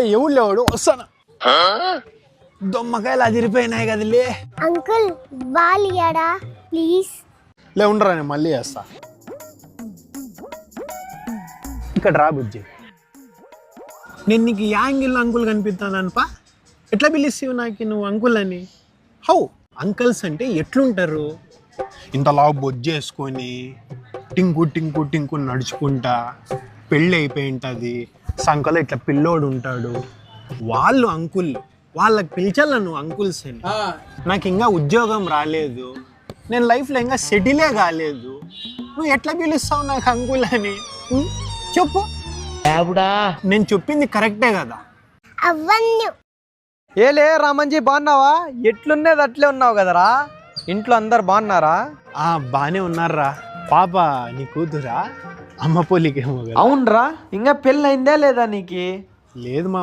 ఎవడు లేవాడు వస్తాను దొమ్మకాయలు అదిరిపోయినాయి కదలే అంకుల్ బాలియాడా ప్లీజ్ లే ఉండరా నేను మళ్ళీ చేస్తా ఇక్కడ రా బుజ్జి నేను నీకు యాంగిల్ అంకుల్ కనిపిస్తానప్పా ఎట్లా పిలుస్తావు నాకు నువ్వు అంకుల్ అని హౌ అంకల్స్ అంటే ఎట్లుంటారు ఇంతలా బొజ్జేసుకొని టింకు టింకు టింకు నడుచుకుంటా పెళ్ళి అయిపోయి ఉంటుంది సంకలో ఇట్లా పిల్లోడు ఉంటాడు వాళ్ళు అంకుల్ వాళ్ళకి పిలిచాల నువ్వు అంకుల్స్ అని నాకు ఇంకా ఉద్యోగం రాలేదు నేను లైఫ్లో ఇంకా సెటిలే కాలేదు నువ్వు ఎట్లా పిలుస్తావు నాకు అంకుల్ అని చెప్పు నేను చెప్పింది కరెక్టే కదా అవన్నీ ఏలే రామంజీ బాగున్నావా? ఎట్లున్నది అట్లే ఉన్నావు కదరా. ఇంట్లో అందరు బాగున్నారా? బానే ఉన్నారా. పాప నీ కూతురా? అమ్మ పోలికేమో కదా. అవునరా, ఇంకా పెళ్ళి అయిందా లేదా నీకు? లేదు మా